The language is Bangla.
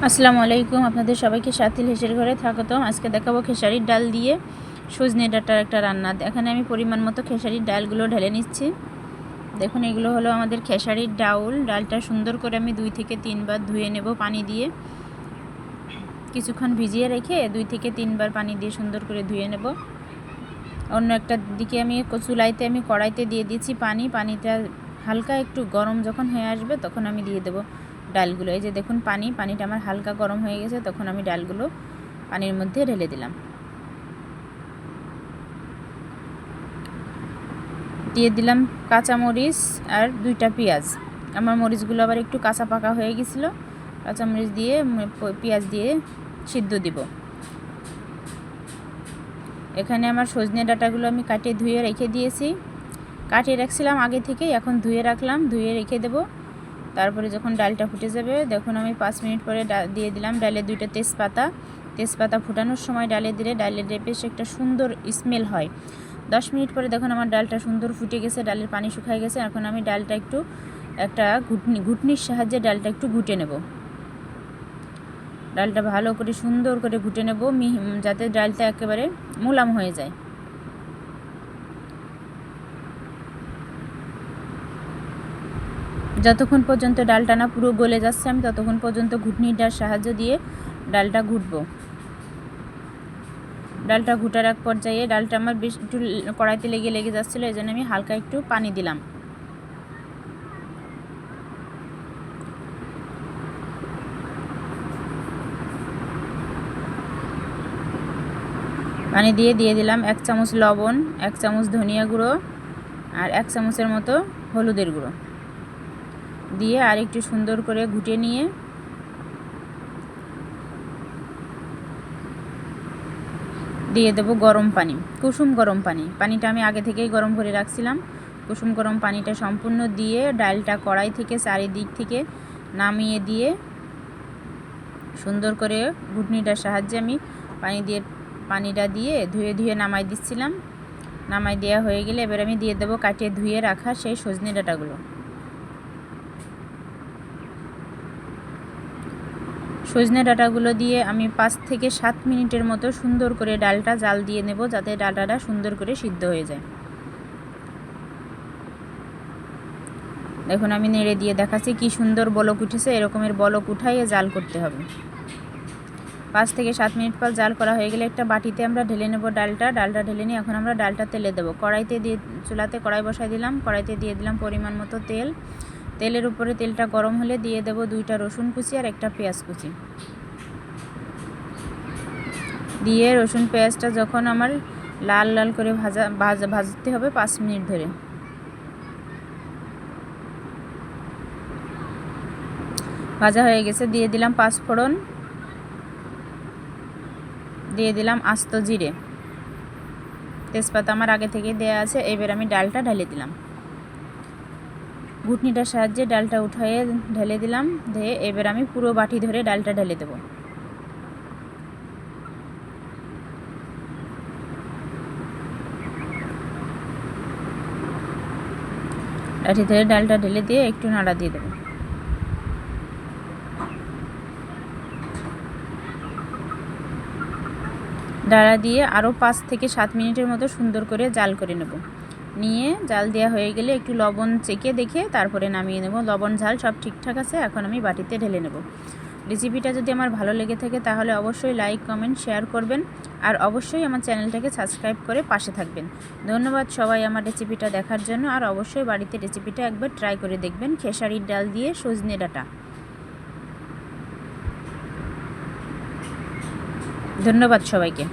আসসালামু আলাইকুম, আপনাদের সবাইকে সাথিল হেসের ঘরে স্বাগতম। আজকে দেখাবো খেসারির ডাল দিয়ে সজনে ডাঁটার একটা রান্না। এখানে আমি পরিমাণ মতো খেসারির ডালগুলো ঢেলে নিচ্ছি। দেখুন, এগুলো হলো আমাদের খেসারির ডাউল। ডালটা সুন্দর করে আমি 2 থেকে 3 বার ধুয়ে নেব পানি দিয়ে। কিছুক্ষণ ভিজিয়ে রেখে 2 থেকে 3 বার পানি দিয়ে সুন্দর করে ধুয়ে নেব। অন্য একটা দিকে আমি কড়াইতে দিয়ে দিয়েছি পানিটা হালকা একটু গরম যখন হয়ে আসবে তখন আমি দিয়ে দেব ডালগুলো। এই যে দেখুন, পানিটা আমার হালকা গরম হয়ে গেছে, তখন আমি ডালগুলো পানির মধ্যে ঢেলে দিলাম। দিয়ে দিলাম কাঁচামরিচ আর 2টা পেঁয়াজ। আমার মরিচগুলো আবার একটু কাঁচা পাকা হয়ে গেছিলো। কাঁচামরিচ দিয়ে পেঁয়াজ দিয়ে সিদ্ধ দিব। এখানে আমার সজনে ডাঁটাগুলো আমি কাটিয়ে ধুয়ে রেখে দিয়েছি। কাটিয়ে রাখছিলাম আগে থেকেই, এখন ধুয়ে রাখলাম, ধুয়ে রেখে দেব। তারপরে যখন ডালটা ফুটে যাবে, দেখুন আমি 5 মিনিট পরে দিয়ে দিলাম ডালে 2টা তেজপাতা ফুটানোর সময় ডালে দিলে ডালের বেশ একটা সুন্দর স্মেল হয়। 10 মিনিট পরে দেখুন আমার ডালটা সুন্দর ফুটে গেছে, ডালের পানি শুকায় গেছে। এখন আমি ডালটা একটা ঘুটনির সাহায্যে ডালটা একটু ঘুটে নেব। ডালটা ভালো করে সুন্দর করে ঘুটে নেব, যাতে ডালটা একেবারে মোলাম হয়ে যায়। যতক্ষণ পর্যন্ত ডালটা না পুরো গলে যাচ্ছে, আমি ততক্ষণ পর্যন্ত ঘুটনিটার সাহায্য দিয়ে ডালটা ঘুটবো। ডালটা ঘুটার এক পর্যায়ে ডালটা আমার বেশ একটু কড়াইতে লেগে যাচ্ছিলো, এই জন্য আমি হালকা একটু পানি দিলাম। পানি দিয়ে দিলাম 1 চামচ লবণ, 1 চামচ ধনিয়া গুঁড়ো আর 1 চামচের মতো হলুদের গুঁড়ো দিয়ে আর একটু সুন্দর করে ঘুটে নিয়ে দিয়ে দেবো গরম পানি, কুসুম গরম পানি। পানিটা আমি আগে থেকেই গরম করে রাখছিলাম। কুসুম গরম পানিটা সম্পূর্ণ দিয়ে ডালটা কড়াই থেকে চারিদিক থেকে নামিয়ে দিয়ে সুন্দর করে ঘুটনিটার সাহায্যে আমি পানিটা দিয়ে ধুয়ে নামাই দিচ্ছিলাম। নামাই দেওয়া হয়ে গেলে এবার আমি দিয়ে দেবো কাটিয়ে ধুয়ে রাখা সেই সজনে ডাঁটাগুলো। সজনে ডাঁটাগুলো দিয়ে আমি 5 থেকে 7 মিনিটের মতো সুন্দর করে ডালটা জাল দিয়ে নেব, যাতে ডালটা সুন্দর করে সিদ্ধ হয়ে যায়। দেখুন আমি নেড়ে দিয়ে দেখাচ্ছি কি সুন্দর বলক উঠেছে। এরকমের বলক উঠাইয়ে জাল করতে হবে। 5 থেকে 7 মিনিট পর জাল করা হয়ে গেলে একটা বাটিতে আমরা ঢেলে নেব ডালটা ঢেলে নিয়ে এখন আমরা ডালটা তেলে দেবো। চুলাতে কড়াই বসাই দিলাম। কড়াইতে দিয়ে দিলাম পরিমাণ মতো তেল। তেলের উপরে তেলটা গরম হলে দিয়ে দেব 2টা রসুন কুচি আর 1টা পেঁয়াজ কুচি। দিয়ে রসুন পেঁয়াজটা যখন আমার লাল লাল করে ভাজতে হবে 5 মিনিট ধরে। ভাজা হয়ে গেছে, দিয়ে দিলাম 5 ফোড়ন, দিয়ে দিলাম আস্ত জিরে, তেজপাতা আমার আগে থেকে দেয়া আছে। এবার আমি ডালটা ঢেলে দিলাম। ঘুটনিটার সাহায্যে ডালটা উঠিয়ে ঢেলে দিলাম। দিয়ে এবার আমি পুরো বাটি ধরে ডালটা ঢেলে দেব। বাটি ধরে ডালটা ঢেলে দিয়ে একটু নাড়া দিয়ে দেবো। ডালা দিয়ে আরও 5 থেকে 7 মিনিটের মতো সুন্দর করে জাল করে নেব। নিয়ে জাল দেওয়া হয়ে গেলে একটু লবণ চেখে দেখে তারপরে নামিয়ে নেব। লবণ ঝাল সব ঠিকঠাক আছে, এখন আমি বাটিতে ঢেলে নেব। রেসিপিটা যদি আমার ভালো লেগে থাকে তাহলে অবশ্যই লাইক, কমেন্ট, শেয়ার করবেন আর অবশ্যই আমার চ্যানেলটাকে সাবস্ক্রাইব করে পাশে থাকবেন। ধন্যবাদ সবাই আমার রেসিপিটা দেখার জন্য। আর অবশ্যই বাড়িতে রেসিপিটা একবার ট্রাই করে দেখবেন, খেসারির ডাল দিয়ে সজনে ডাঁটা। ধন্যবাদ সবাইকে।